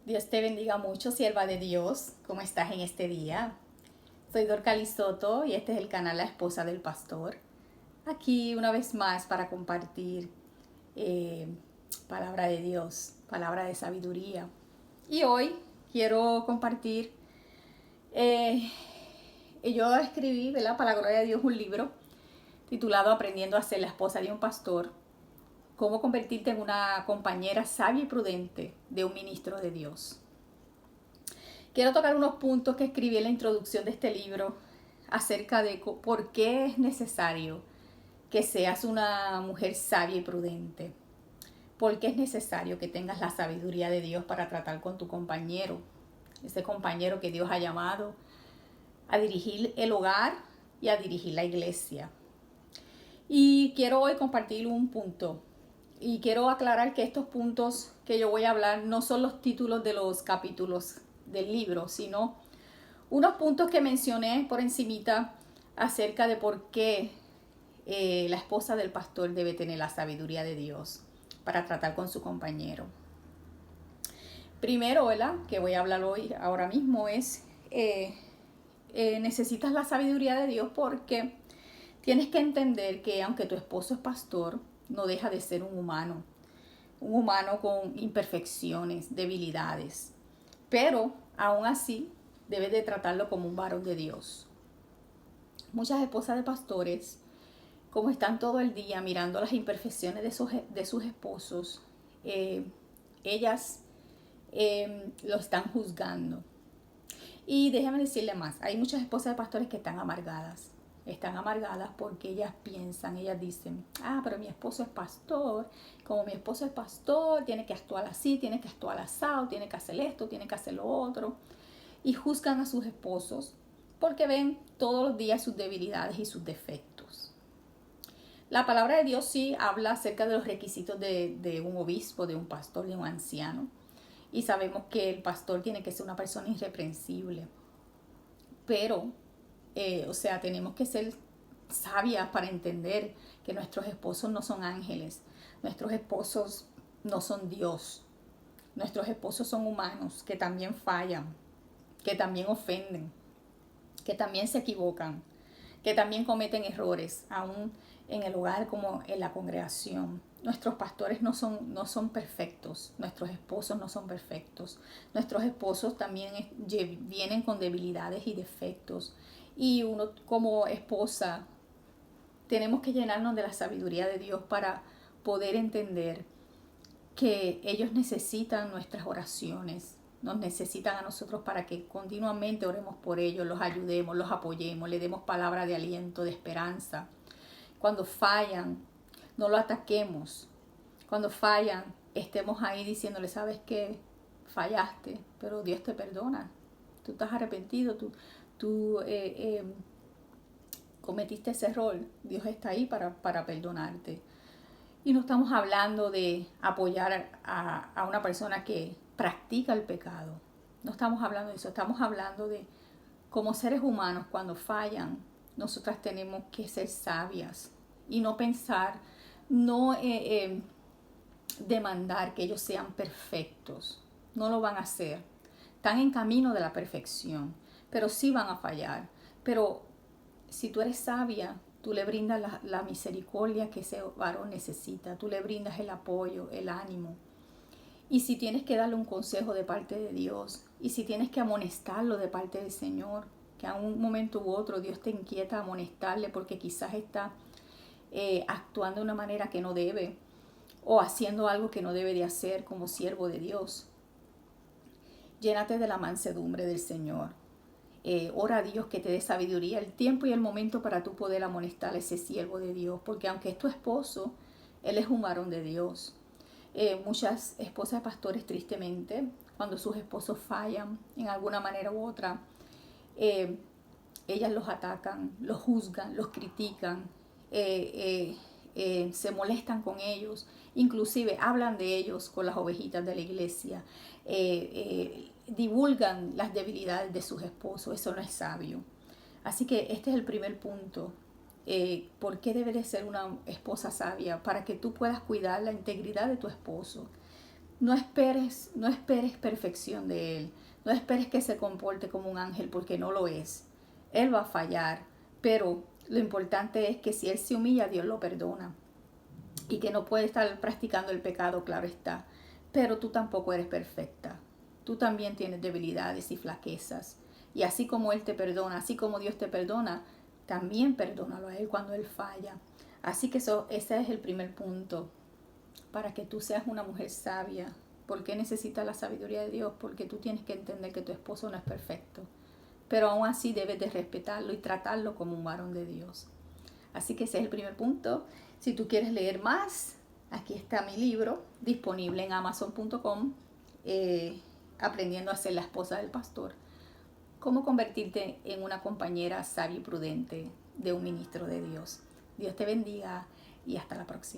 Dios te bendiga mucho, sierva de Dios. ¿Cómo estás en este día? Soy Dorca Lisoto y este es el canal La Esposa del Pastor. Aquí una vez más para compartir eh, palabra de Dios, palabra de sabiduría. Y hoy quiero compartir, eh, yo escribí, ¿verdad? Para la gloria de Dios, un libro titulado Aprendiendo a ser la esposa de un pastor. Cómo convertirte en una compañera sabia y prudente de un ministro de Dios. Quiero tocar unos puntos que escribí en la introducción de este libro acerca de por qué es necesario que seas una mujer sabia y prudente. ¿Por qué es necesario que tengas la sabiduría de Dios para tratar con tu compañero? Ese compañero que Dios ha llamado a dirigir el hogar y a dirigir la iglesia. Y quiero hoy compartir un punto. Y quiero aclarar que estos puntos que yo voy a hablar no son los títulos de los capítulos del libro, sino unos puntos que mencioné por encimita acerca de por qué la esposa del pastor debe tener la sabiduría de Dios para tratar con su compañero. Primero, ¿verdad? Que voy a hablar hoy, ahora mismo, es necesitas la sabiduría de Dios porque tienes que entender que aunque tu esposo es pastor, no deja de ser un humano con imperfecciones, debilidades, pero aún así debes de tratarlo como un varón de Dios. Muchas esposas de pastores, como están todo el día mirando las imperfecciones de sus esposos, ellas lo están juzgando. Y déjame decirle más, hay muchas esposas de pastores que están amargadas. Están amargadas porque ellas piensan, ellas dicen, pero mi esposo es pastor, como mi esposo es pastor, tiene que actuar así, tiene que actuar asado, tiene que hacer esto, tiene que hacer lo otro. Y juzgan a sus esposos porque ven todos los días sus debilidades y sus defectos. La palabra de Dios sí habla acerca de los requisitos de un obispo, de un pastor, de un anciano. Y sabemos que el pastor tiene que ser una persona irreprensible. Pero, tenemos que ser sabias para entender que nuestros esposos no son ángeles. Nuestros esposos no son Dios. Nuestros esposos son humanos que también fallan, que también ofenden, que también se equivocan, que también cometen errores, aún en el hogar como en la congregación. Nuestros pastores no son perfectos, nuestros esposos no son perfectos, nuestros esposos también vienen con debilidades y defectos. Y uno como esposa tenemos que llenarnos de la sabiduría de Dios para poder entender que ellos necesitan nuestras oraciones, nos necesitan a nosotros para que continuamente oremos por ellos, los ayudemos, los apoyemos, le demos palabra de aliento, de esperanza. Cuando fallan, no lo ataquemos. Cuando fallan, estemos ahí diciéndole, ¿sabes qué? Fallaste, pero Dios te perdona. Tú estás arrepentido, tú cometiste ese error. Dios está ahí para perdonarte. Y no estamos hablando de apoyar a una persona que practica el pecado. No estamos hablando de eso. Estamos hablando de como seres humanos cuando fallan, nosotras tenemos que ser sabias y no pensar, no demandar que ellos sean perfectos. No lo van a hacer. Están en camino de la perfección, pero sí van a fallar. Pero si tú eres sabia, tú le brindas la misericordia que ese varón necesita, tú le brindas el apoyo, el ánimo. Y si tienes que darle un consejo de parte de Dios, y si tienes que amonestarlo de parte del Señor, que a un momento u otro Dios te inquieta a amonestarle porque quizás está actuando de una manera que no debe, o haciendo algo que no debe de hacer como siervo de Dios. Llénate de la mansedumbre del Señor. Ora a Dios que te dé sabiduría, el tiempo y el momento para tú poder amonestar a ese siervo de Dios, porque aunque es tu esposo, él es un varón de Dios. Muchas esposas de pastores, tristemente, cuando sus esposos fallan en alguna manera u otra, ellas los atacan, los juzgan, los critican, se molestan con ellos, inclusive hablan de ellos con las ovejitas de la iglesia, divulgan las debilidades de sus esposos. Eso no es sabio. Así que este es el primer punto. ¿Por qué debe de ser una esposa sabia? Para que tú puedas cuidar la integridad de tu esposo. no esperes perfección de Él. No esperes que se comporte como un ángel porque no lo es. Él va a fallar, pero lo importante es que si Él se humilla, Dios lo perdona. Y que no puede estar practicando el pecado, claro está. Pero tú tampoco eres perfecta. Tú también tienes debilidades y flaquezas. Y así como Él te perdona, así como Dios te perdona, también perdónalo a Él cuando Él falla. Así que ese es el primer punto. Para que tú seas una mujer sabia. ¿Por qué necesitas la sabiduría de Dios? Porque tú tienes que entender que tu esposo no es perfecto. Pero aún así debes de respetarlo y tratarlo como un varón de Dios. Así que ese es el primer punto. Si tú quieres leer más, aquí está mi libro disponible en amazon.com, Aprendiendo a ser la esposa del pastor. Cómo convertirte en una compañera sabia y prudente de un ministro de Dios. Dios te bendiga y hasta la próxima.